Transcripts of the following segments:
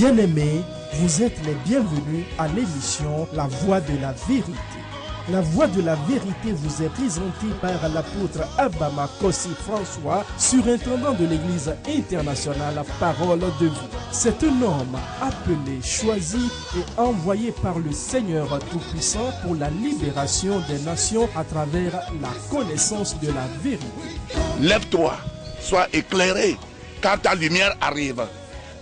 Bien-aimés, vous êtes les bienvenus à l'émission La Voix de la Vérité. La Voix de la Vérité vous est présentée par l'apôtre Abama Kossi François, surintendant de l'Église internationale Parole de Vie. C'est un homme appelé, choisi et envoyé par le Seigneur Tout-Puissant pour la libération des nations à travers la connaissance de la vérité. Lève-toi, sois éclairé, car ta lumière arrive.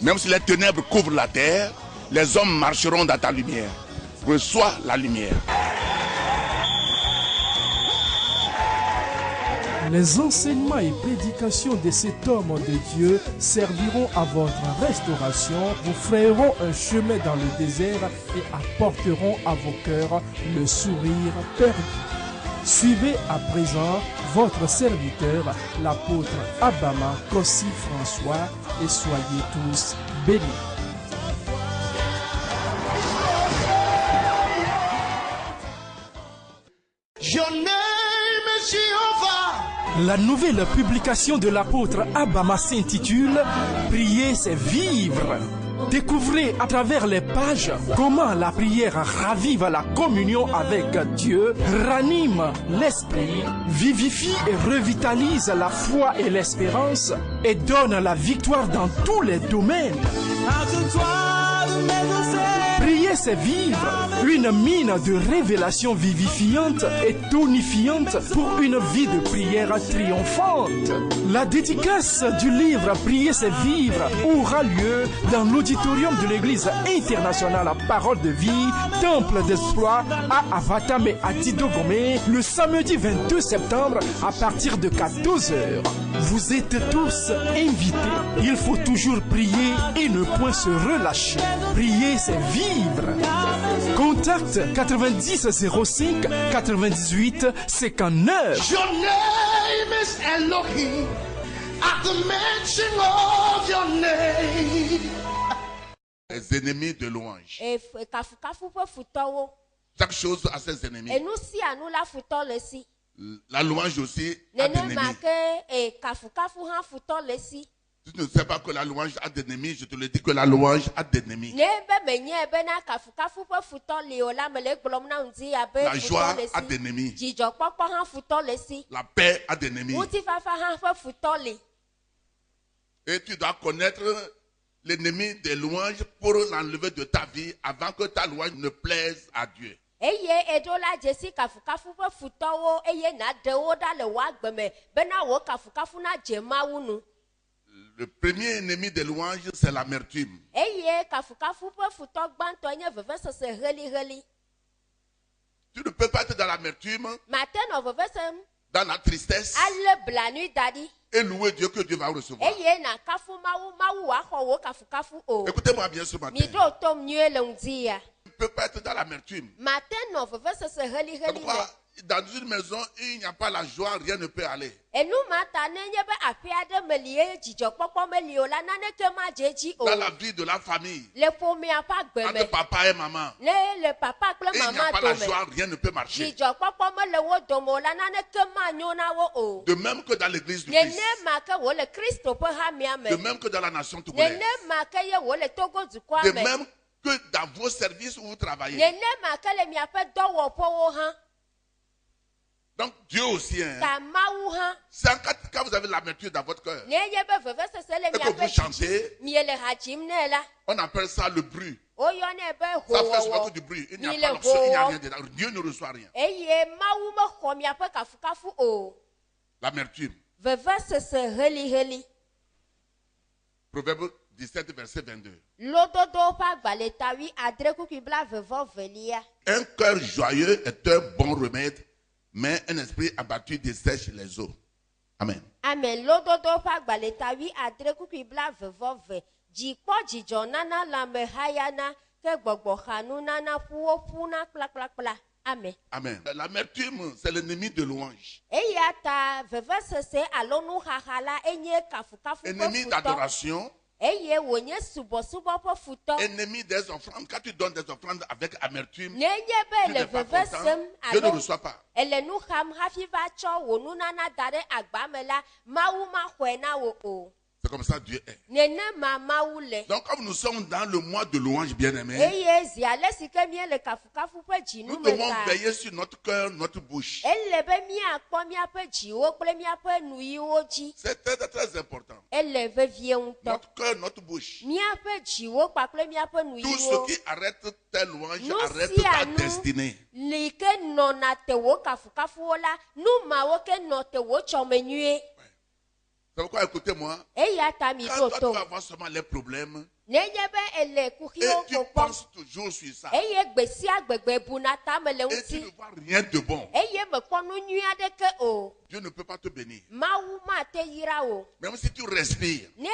Même si les ténèbres couvrent la terre, les hommes marcheront dans ta lumière. Reçois la lumière. Les enseignements et prédications de cet homme de Dieu serviront à votre restauration, vous frayeront un chemin dans le désert et apporteront à vos cœurs le sourire perdu. Suivez à présent votre serviteur, l'apôtre Abama Kossi François, et soyez tous bénis. La nouvelle publication de l'apôtre Abama s'intitule « Prier, c'est vivre ». Découvrez à travers les pages comment la prière ravive la communion avec Dieu, ranime l'esprit, vivifie et revitalise la foi et l'espérance et donne la victoire dans tous les domaines. Prier, c'est vivre, une mine de révélation vivifiante et tonifiante pour une vie de prière triomphante. La dédicace du livre Prier, c'est vivre aura lieu dans l'auditorium de l'Église internationale Parole de Vie, Temple d'Espoir à Avatam et à Didogomé, le samedi 22 septembre à partir de 14h. Vous êtes tous invités. Il faut toujours prier et ne point se relâcher. Prier, c'est vivre. Contact 90 05 98 59. Your name is Elohim. At the mention of your name. Les ennemis de louange. Chaque chose a ses ennemis. La louange aussi a des ennemis. Si tu ne sais pas que la louange a des ennemis, je te le dis que la louange a des ennemis. La joie a des ennemis. La paix a des ennemis. Et tu dois connaître l'ennemi des louanges pour l'enlever de ta vie avant que ta louange ne plaise à Dieu. Le premier ennemi des louanges, c'est l'amertume. Tu ne peux pas être dans l'amertume, dans la tristesse, et louer Dieu que Dieu va recevoir. Écoutez-moi bien ce matin. Tu ne peux pas être dans l'amertume. Pourquoi? Dans une maison, il n'y a pas la joie, rien ne peut aller. Dans la vie de la famille, entre papa et maman, il n'y a pas la joie, rien ne peut marcher. De même que dans l'église du Christ, de même que dans la nation tougolaise, de même que dans vos services où vous travaillez. Donc Dieu aussi, c'est quand vous avez l'amertume dans votre cœur et que vous chantez, on appelle ça le bruit. Ça fait souvent que du bruit. Il n'y a pas l'option, il n'y a rien dedans. Dieu ne reçoit rien. L'amertume. Proverbe 17, verset 22. Un cœur joyeux est un bon remède, mais un esprit abattu dessèche les eaux. Amen. Amen. Amen. Amen. L'amertume, c'est l'ennemi de louange. Ennemi d'adoration. Ennemi des offrandes. Quand tu donnes des offrandes avec amertume, tu n'es pas content, Dieu ne reçoit pas. C'est comme ça Dieu est. Donc comme nous sommes dans le mois de louange bien-aimé, nous devons veiller sur notre cœur, notre bouche. C'est très, très important. Notre cœur, notre bouche. Tout ce qui arrête ta louange arrête ta destinée. C'est pourquoi écoutez-moi, quand toi tu vas avoir seulement les problèmes et tu penses toujours sur ça et tu ne vois rien de bon, Dieu ne peut pas te bénir. Même si tu respires, Dieu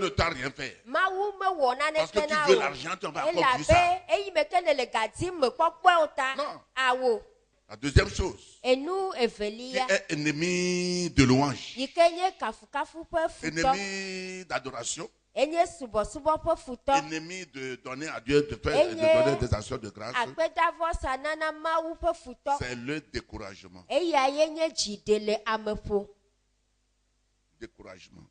ne t'a rien fait. Parce que tu veux l'argent, tu vas encore vu ça. Non. La deuxième chose, qui est ennemi de louange, ennemi d'adoration, ennemi de donner à Dieu, de donner des actions de grâce, c'est le découragement. Découragement.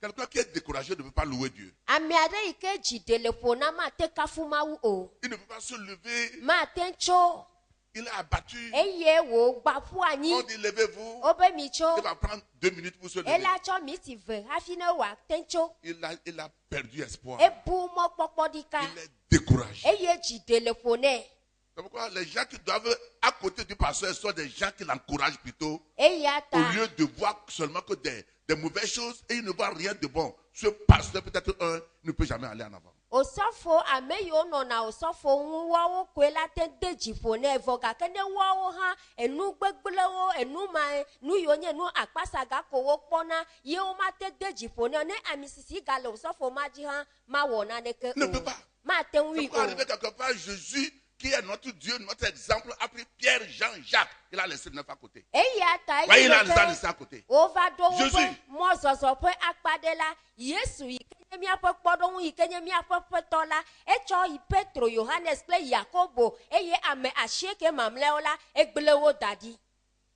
Quelqu'un qui est découragé ne peut pas louer Dieu. Il ne peut pas se lever. Il est abattu. On dit levez-vous. Il va prendre 2 minutes pour se lever. Il a perdu espoir. Il est découragé. C'est pourquoi les gens qui doivent à côté du pasteur sont des gens qui l'encouragent plutôt. Au lieu de voir seulement que des mauvaises choses et il ne voit rien de bon. Ce pasteur peut-être ne peut jamais aller en avant. Ne peut pas. C'est pourquoi arrivé quelque part, Jésus, qui est notre Dieu, notre exemple, a pris Pierre, Jean, Jacques. Il a laissé 9 à côté. Il a laissé à côté. Jésus.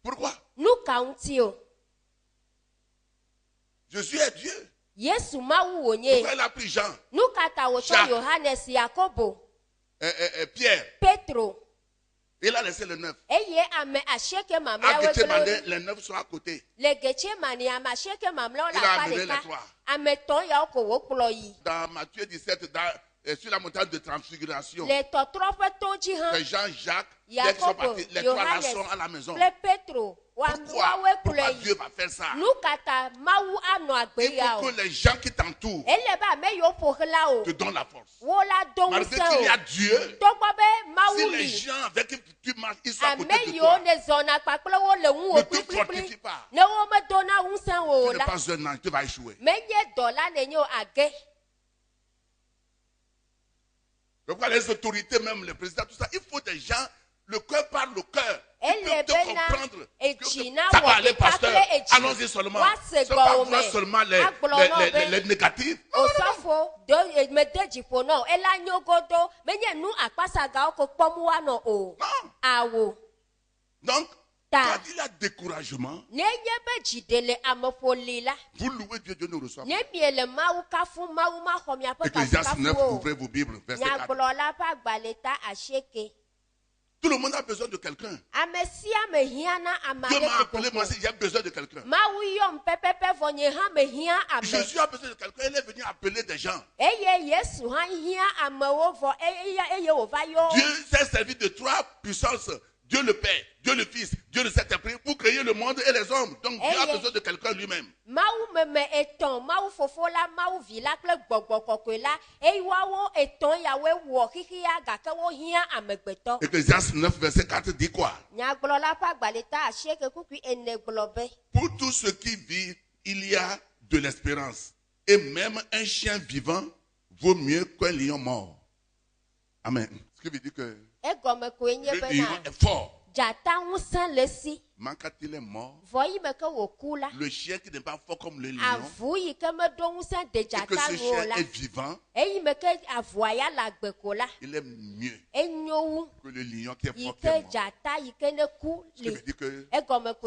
Pourquoi? Jésus est Dieu. Pourquoi il a pris Jean, Jacques, Pierre, il a laissé le 9. À Gethsemane, les 9 sont à côté. Il a amené les 3. Dans Matthieu 17, sur la montagne de transfiguration, c'est Jean, Jacques, qui sont partis, les 3 là sont à la maison. Pourquoi Dieu va faire ça? Il faut que les gens qui t'entourent te donnent la force. Malgré qu'il y a Dieu, si les gens avec qui tu marches, ils sont à côté de toi, ne te fortifie pas. Tu n'es pas un ange, tu vas échouer. Pourquoi les autorités, même les présidents, tout ça, il faut des gens, le cœur par le cœur. Ils peuvent te comprendre que ça va aller, pasteur. Allons-y seulement. C'est pas voir seulement les négatifs. Non. Donc, quand il y a découragement, vous louez Dieu, Dieu ne reçoit pas. Ecclésiaste 9, ouvrez vos Bibles, verset 4. Tout le monde a besoin de quelqu'un. Dieu m'a appelé, moi aussi j'ai besoin de quelqu'un. Jésus a besoin de quelqu'un, il est venu appeler des gens. Dieu s'est servi de 3 puissances. Dieu le Père, Dieu le Fils, Dieu le Saint-Esprit pour créer le monde et les hommes. Donc Dieu a besoin de quelqu'un lui-même. Ecclésiaste 9, verset 4 dit quoi? Pour tous ceux qui vivent, il y a de l'espérance. Et même un chien vivant vaut mieux qu'un lion mort. Amen. Ce qui veut dire que le lion est fort. Même quand il est mort, le chien qui n'est pas fort comme le lion, et que ce chien est vivant, il est mieux que le lion qui est fort qui est mort. Ce qui veut dire que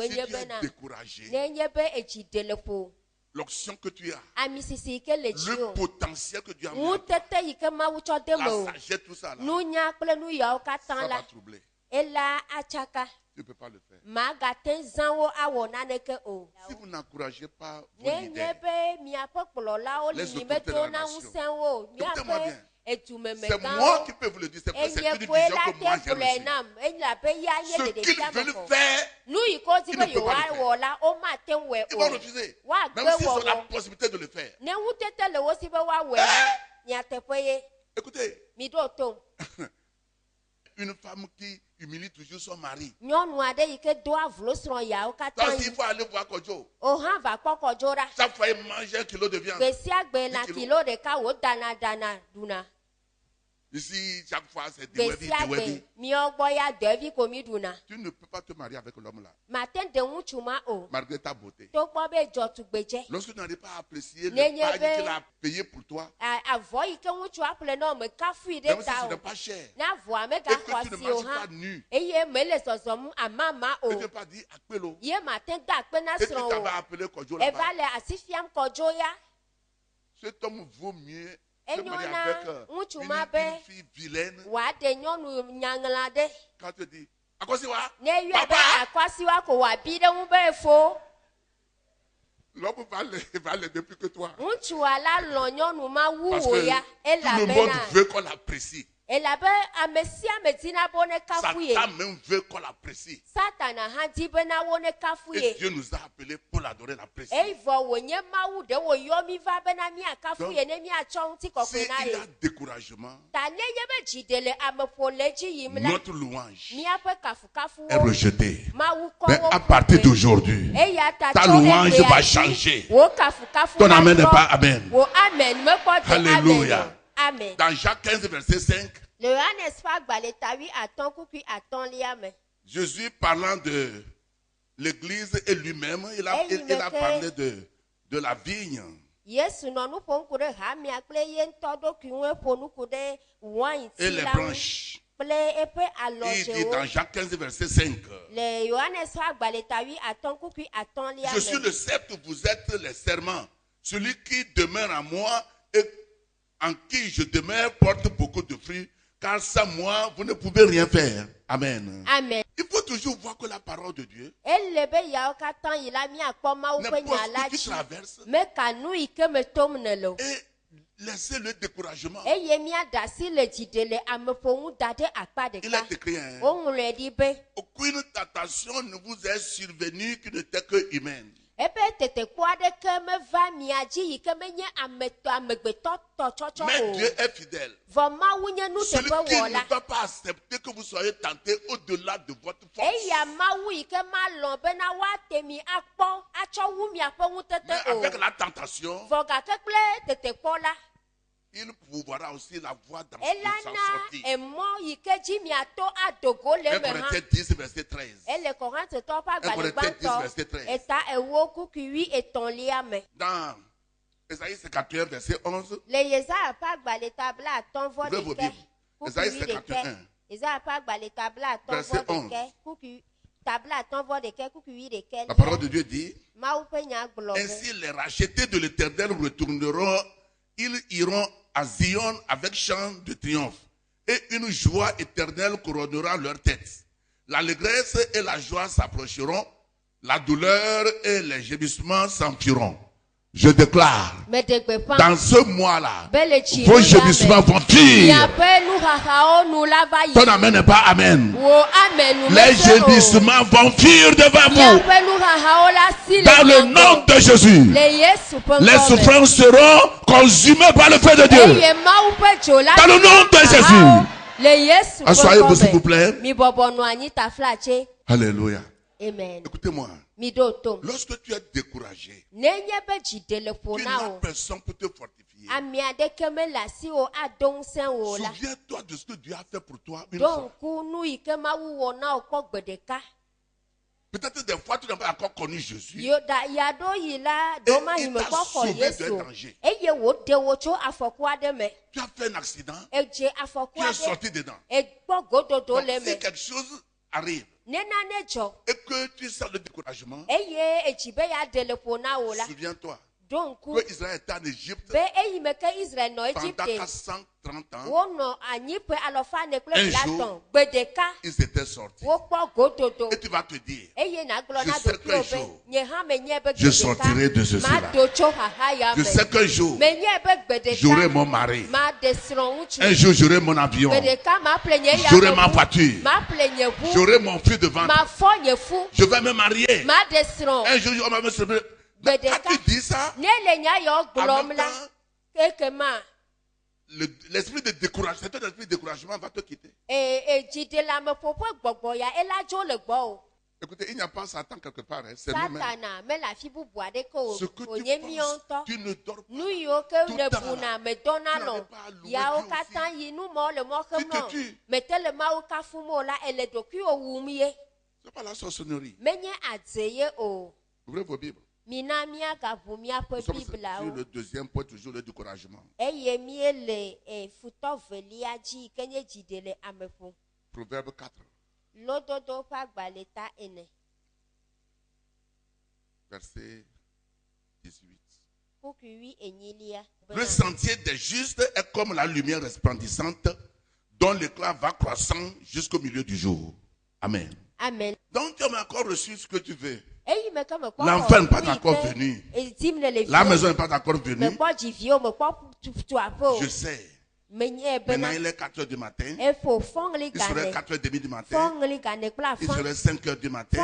si tu es découragé, l'onction que tu as, le potentiel que tu as, la sagesse, tout ça, là, ça va troubler. Tu ne peux pas le faire. Si vous n'encouragez pas vos leaders, les autorités de la nation, écoutez-moi bien. C'est moi qui peux vous le dire, c'est une vision que moi j'ai reçue. Ce qu'ils veulent faire, ils ne peuvent pas le faire. Ils vont refuser, même s'ils ont la possibilité de le faire. Écoutez, une femme qui humilie toujours son mari. Donc s'il faut aller voir Kojo, chaque fois il mange 1 kilo de viande. Ici, chaque fois, c'est des webi. Tu ne peux pas te marier avec l'homme là. Malgré ta beauté. Lorsque tu n'arrives pas à apprécier le pain qu'il a payé pour toi, même si ce n'est pas cher, et que tu ne marches pas nu, et tu ne pas dire Akpelo, et tu t'avais appelé Kojo là-bas, cet homme vaut mieux se marier avec une fille vilaine. Quand tu dis, l'homme va l'aider plus que toi. Parce que tout le monde veut qu'on l'apprécie. Satan même veut qu'on l'apprécie. Et Dieu nous a appelés pour l'adorer, l'apprécier. Donc, s'il y a découragement, notre louange est rejetée. Mais à partir d'aujourd'hui, ta louange va changer. Ton amen n'est pas amen. Alléluia. Amen. Dans Jacques 15, verset 5, Jésus parlant de l'église et lui-même, il a parlé de la vigne. Et les branches. Il dit dans Jacques 15, verset 5, je suis le cep, vous êtes les serments. Celui qui demeure en moi et en qui je demeure porte beaucoup de fruits, car sans moi, vous ne pouvez rien faire. Amen. Amen. Il faut toujours voir que la parole de Dieu, n'importe qui traverse, et laissez le découragement. Il est écrit, aucune tentation ne vous est survenue qui n'était que humaine. Mais Dieu est fidèle. Celui qui ne va pas accepter que vous soyez tenté au-delà de votre force. Mais avec la tentation, il pourra aussi la voir dans s'en sortir. 1 Corinthiens 10, verset 13. 1 Corinthiens 10, verset 13. Dans Esaïe 51, verset 11. Ouvrez vos Bibles. Esaïe 51, verset 11. La parole de Dieu dit, ainsi les rachetés de l'Éternel retourneront, ils iront à Zion avec chant de triomphe, et une joie éternelle couronnera leur tête. L'allégresse et la joie s'approcheront, la douleur et les gémissements s'enfuiront. Je déclare, dans ce mois-là, vos gémissements vont fuir. Ton amen n'est pas amen. Les gémissements vont fuir devant vous. Dans le nom de Jésus, les souffrances seront consumées par le feu de Dieu. Dans le nom de Jésus. Asseyez-vous s'il vous plaît. Alléluia. Amen. Écoutez-moi. Lorsque tu es découragé, tu n'as personne pour te fortifier. multiplier. Souviens-toi de ce que Dieu a fait pour toi une fois. Peut-être des fois tu n'as pas encore connu Jésus. Et il t'a sauvé d'un danger. Tu as fait un accident. Tu es sorti dedans. Donc, si quelque chose arrive et que tu sens le découragement, souviens-toi que Israël était en Égypte pendant 430 ans. Un jour, ils étaient sortis. Et tu vas te dire, je sais qu'un jour, je sortirai de ceci-là. Je sais qu'un jour, j'aurai mon mari. Un jour, j'aurai mon avion. J'aurai ma voiture. J'aurai mon fils de vente. Je vais me marier. Un jour, on va me célébrer. Quand tu dis ça, en même temps, l'esprit de découragement, cet esprit de découragement va te quitter. Écoutez, il n'y a pas Satan quelque part, hein, c'est nous-mêmes. Ce que tu penses, tu ne dors pas. Tout n'arrives pas à louer Dieu aussi. Tu te tues. C'est pas la sorcellerie. Ouvrez vos Bibles. Nous sommes sur le deuxième point, toujours le découragement. Proverbe 4. Verset 18. Le sentier des justes est comme la lumière resplendissante dont l'éclat va croissant jusqu'au milieu du jour. Amen. Amen. Donc tu as encore reçu ce que tu veux. L'enfant n'est pas encore venu. La maison n'est pas encore venue. Je sais. Maintenant il est 4 h du matin. Il serait 4 h 30 du matin. Il serait 5 h du matin.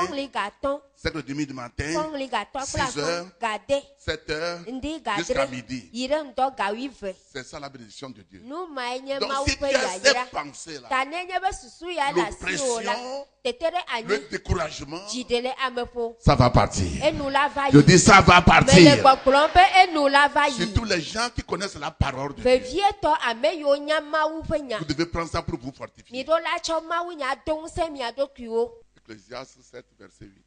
5 h 30 du matin. 6 h, 7 h jusqu'à midi. C'est ça la bénédiction de Dieu. Donc si tu as cette pensée-là, l'oppression, le découragement, ça va partir. Je dis ça va partir. Surtout les gens qui connaissent la parole de Dieu. Vous devez prendre ça pour vous fortifier. Ecclésiaste 7, verset 8.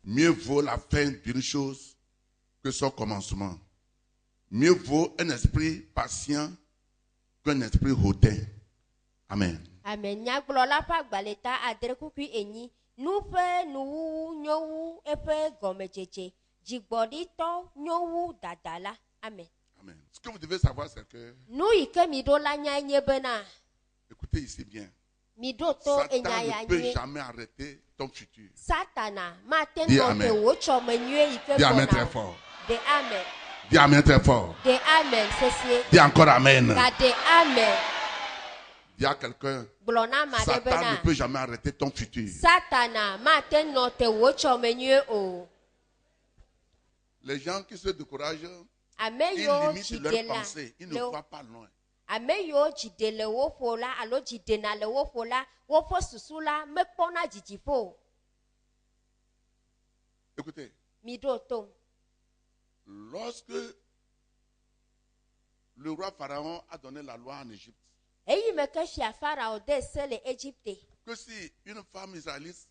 Mieux vaut la fin d'une chose que son commencement. Mieux vaut un esprit patient qu'un esprit hautain. Amen. Amen. Amen. Amen. Ce que vous devez savoir, c'est que, écoutez ici bien, Satan ne peut jamais arrêter ton futur. Dis Amen. Dis Amen très fort. Dis Amen très fort. Dis encore Amen. Dis à quelqu'un, Satan ne peut jamais arrêter ton futur. Les gens qui se découragent, ils limitent leurs pensées. Ils ne voient pas loin. Écoutez, lorsque le roi Pharaon a donné la loi en Égypte, que si une femme israélite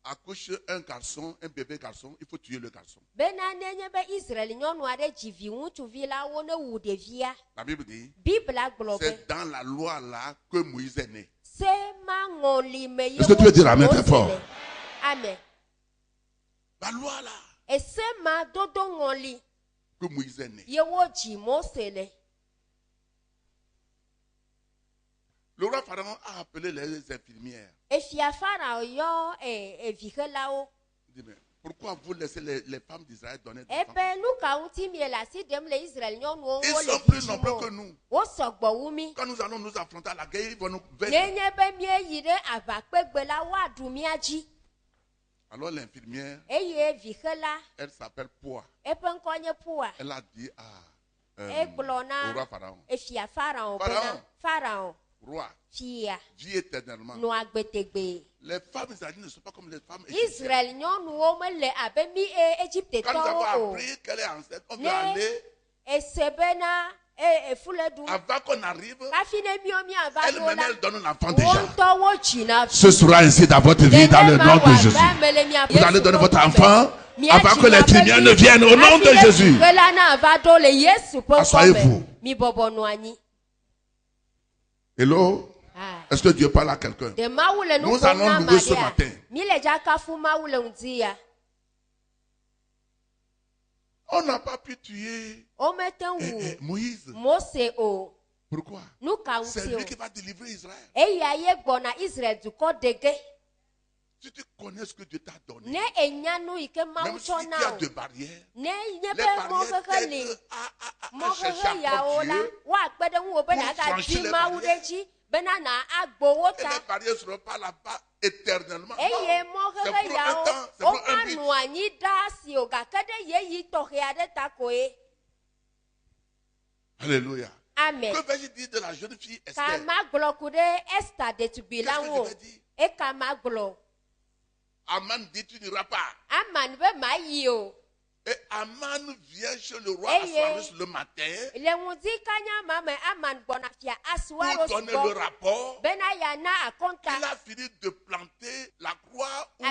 accouche un garçon, un bébé garçon, il faut tuer le garçon. La Bible dit, c'est dans la loi là que Moïse est né. Est-ce que tu veux dire Amen très fort? Amen. La loi là que Moïse est né. Le roi Pharaon a appelé les infirmières. Il dit, mais pourquoi vous laissez les femmes d'Israël donner des enfants? Ils sont plus nombreux que nous. Quand nous allons nous affronter à la guerre, ils vont nous vaincre. Alors l'infirmière, elle s'appelle Poa. Elle a dit au roi Pharaon, Pharaon, roi, vie éternellement. Les femmes israéliennes ne sont pas comme les femmes égyptiennes. Quand nous avons appris qu'elle est enceinte, on veut aller. Avant qu'on arrive, elle-même elle donne l'enfant déjà. Ce sera ainsi dans votre vie dans le nom de Jésus. Vous allez donner votre enfant avant que les lumières ne viennent au nom de Jésus. Asseyez-vous. Hello? Est-ce que Dieu parle à quelqu'un? Nous allons louer ce matin. On n'a pas pu tuer Moïse. Pourquoi? C'est lui qui va délivrer Israël. Si tu connais ce que Dieu t'a donné, même si tu as des barrières, les barrières t'aident à chercher encore Dieu pour franchir les barrières. Et les barrières ne seront pas là-bas éternellement. C'est pour un temps, c'est pour un but. Alléluia. Amen. Que vais-je dire de la jeune fille Esther? Qu'est-ce que je vais dire? Aman dit tu n'iras pas. Et Aman vient chez le roi Assuérus le matin pour donner le rapport qu'il a fini de planter la croix où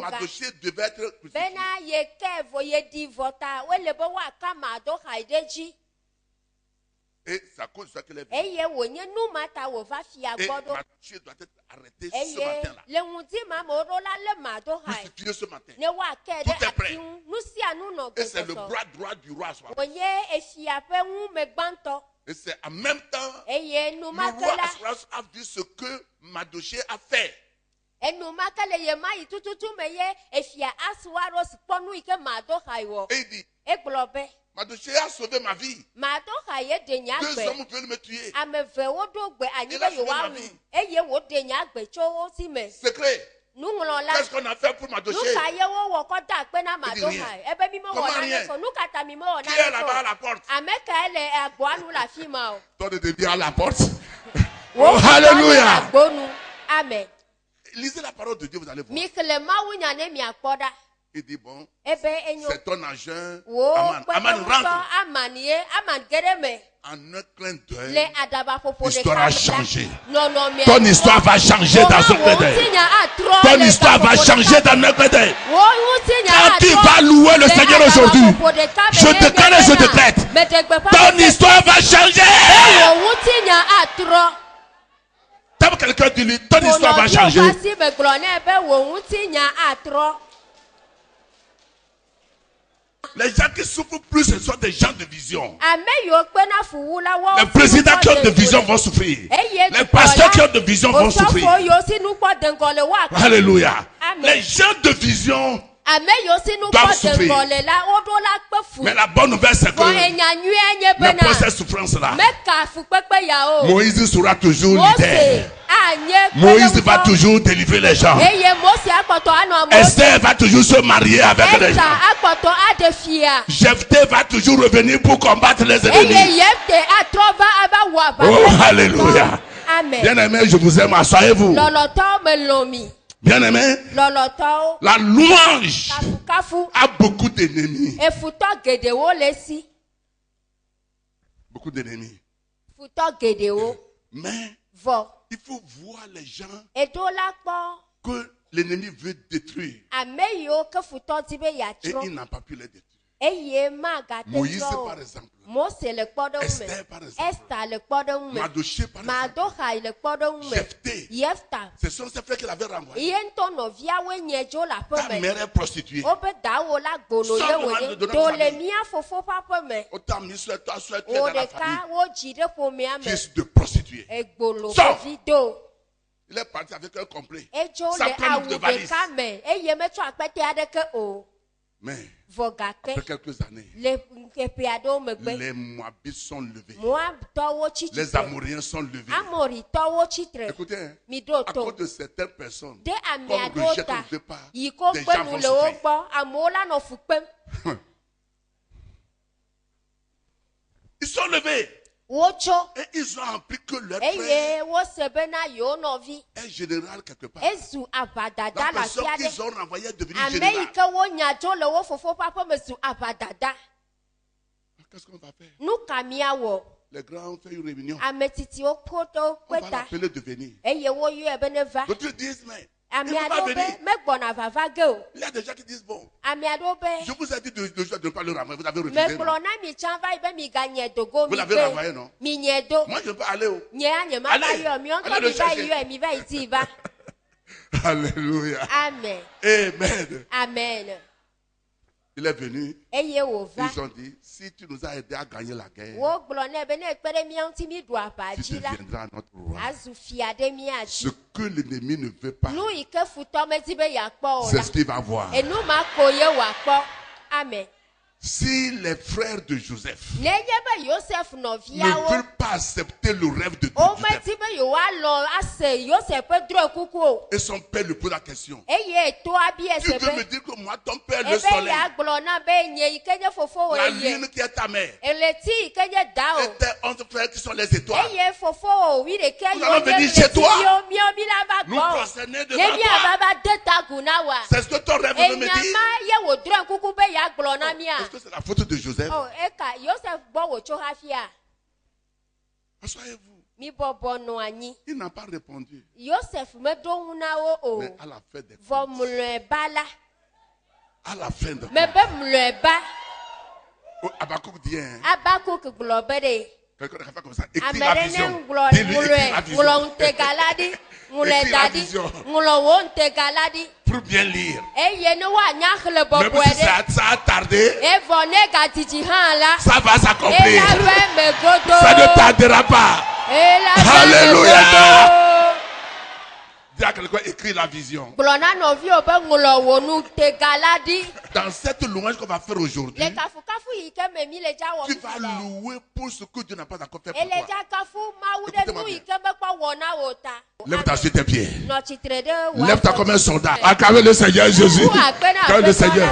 Mardochée devait être crucifié. Et c'est à cause de ça qu'elle est venue. Et Mardochée doit être arrêté ce matin-là. Crucifié ce matin. Tout est prêt. Et c'est le bras droit du roi Assuérus. Et c'est en même temps le roi Assuérus a vu ce que Mardochée a fait. Et il dit, Mardochée a sauvé ma vie. 2 hommes veulent me tuer. Il a sauvé ma vie. Secret. Qu'est-ce qu'on a fait pour Mardochée? Il dit rien. Comment rien? Qui est là-bas à la porte? Toi de bien à la porte. Oh, alléluia. Amen. Lisez la parole de Dieu, vous allez voir. Il dit bon, c'est ton agent. Aman rentre. En un clin d'œil, l'histoire a changé. Ton histoire va changer dans ce clin d'œil. Ton histoire va changer dans un clin d'œil. Quand tu vas louer le Seigneur aujourd'hui, je déclare et je décrète, ton histoire va changer. Tant que quelqu'un dit lui, ton histoire va changer. Les gens qui souffrent plus, ce sont des gens de vision. Les présidents qui ont de vision vont souffrir. Les pasteurs qui ont de vision vont souffrir. Alléluia. Les gens de vision doivent souffrir. Mais la bonne nouvelle, c'est que après cette souffrance-là, Moïse sera toujours leader. Moïse va toujours délivrer les gens. Esther va toujours se marier avec les gens. Jephthé va toujours revenir pour combattre les ennemis. Oh, alléluia. Bien-aimé, je vous aime, asseyez-vous. Bien-aimé, la louange a beaucoup d'ennemis. Beaucoup d'ennemis. Mais il faut voir les gens que l'ennemi veut détruire. Et il n'a pas pu les détruire. Moïse par exemple. Esther par exemple. Mardochée par exemple. Jephthé. Ce sont ces frères qu'il avait renvoyés. Ta mère est prostituée. Autant mis sur toi, soit tu es dans la famille. Fils de prostituée. Sors. Il est parti avec un complet. Ça prend de valise. Mais après quelques années, les Moabites sont levés. Les Amoréens sont levés. Écoutez, à cause de certaines personnes, comme rejette au départ, des gens vont souffrir. Ils sont levés. Et ils ont appris que leur frère est général quelque part. La personne qu'ils ont renvoyé est devenue générale. Qu'est-ce qu'on va faire? Les grands ont fait une réunion. On va l'appeler de venir. D'autres disent, mais il ne va pas venir. Il y a des gens qui disent, bon, je vous ai dit de ne pas le renvoyer. Vous avez refusé, non? Vous l'avez renvoyé, non? Moi, je peux aller où? Allez le chercher. Alléluia. Amen. Amen. Amen. Il est venu. Ils ont dit, si tu nous as aidé à gagner la guerre, tu deviendras notre roi. Ce que l'ennemi ne veut pas, c'est ce qu'il va voir. Amen. Si les frères de Joseph ne veulent pas accepter le rêve de Joseph, et son père lui pose la question, tu veux me dire que moi, ton père, le soleil, la lune qui est ta mère, et tes 11 frères qui sont les étoiles, nous allons venir chez toi, nous prosterner devant toi. C'est ce que ton rêve veut me dire. Est-ce que c'est la faute de Joseph? Asseyez-vous. Il n'a pas répondu. Mais à la fin des comptes, à la fin des comptes, Habakkuk dit, quelqu'un ne fait comme ça. Écris la vision. Dis-lui, écris la vision. Pour bien lire. Même si ça a tardé, ça va s'accomplir. Ça ne tardera pas. Alléluia. Dis à quelqu'un, écris la vision. Dans cette louange qu'on va faire aujourd'hui, tu vas louer pour ce que Dieu n'a pas encore fait pour toi. Lève-toi sur tes pieds. Lève-toi comme un soldat. Acclamez le Seigneur Jésus. Acclamez le Seigneur.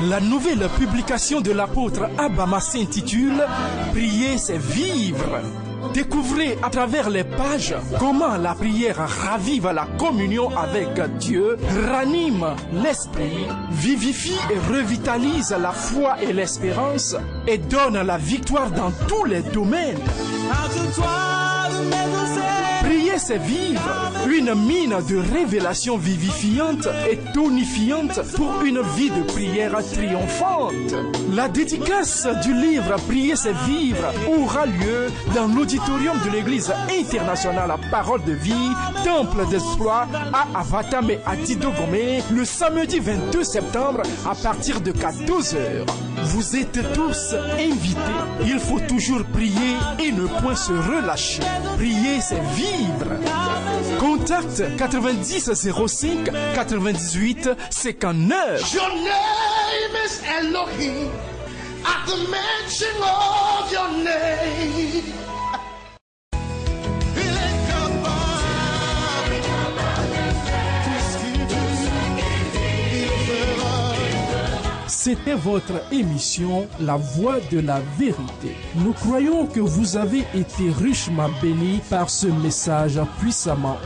La nouvelle publication de l'apôtre Abama s'intitule « Prier, c'est vivre ». Découvrez à travers les pages comment la prière ravive la communion avec Dieu, ranime l'esprit, vivifie et revitalise la foi et l'espérance et donne la victoire dans tous les domaines. Prier, c'est vivre, une mine de révélation vivifiante et tonifiante pour une vie de prière triomphante. La dédicace du livre Prier, c'est vivre aura lieu dans l'auditorium de l'église internationale Parole de Vie, Temple d'Espoir à Avatame et à Didogomé le samedi 22 septembre à partir de 14h. Vous êtes tous invités. Il faut toujours prier et ne point se relâcher. Prier, c'est vivre. Contact 90 05 98 59. Your name is Elohim. At the mention of your name. C'était votre émission La Voix de la Vérité. Nous croyons que vous avez été richement bénis par ce message puissamment.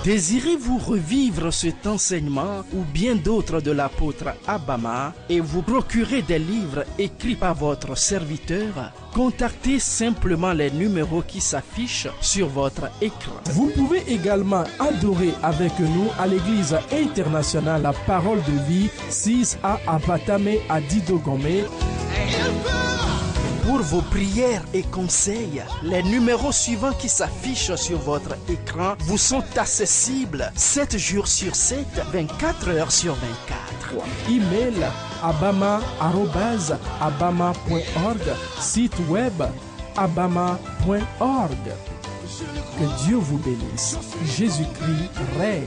Désirez-vous revivre cet enseignement ou bien d'autres de l'apôtre Abama et vous procurer des livres écrits par votre serviteur? Contactez simplement les numéros qui s'affichent sur votre écran. Vous pouvez également adorer avec nous à l'église internationale La Parole de Vie, 6 à Avatame à Didogomé. Pour vos prières et conseils, les numéros suivants qui s'affichent sur votre écran vous sont accessibles 7 jours sur 7, 24 heures sur 24. Email abama@abama.org, site web abama.org. Que Dieu vous bénisse. Jésus-Christ règne.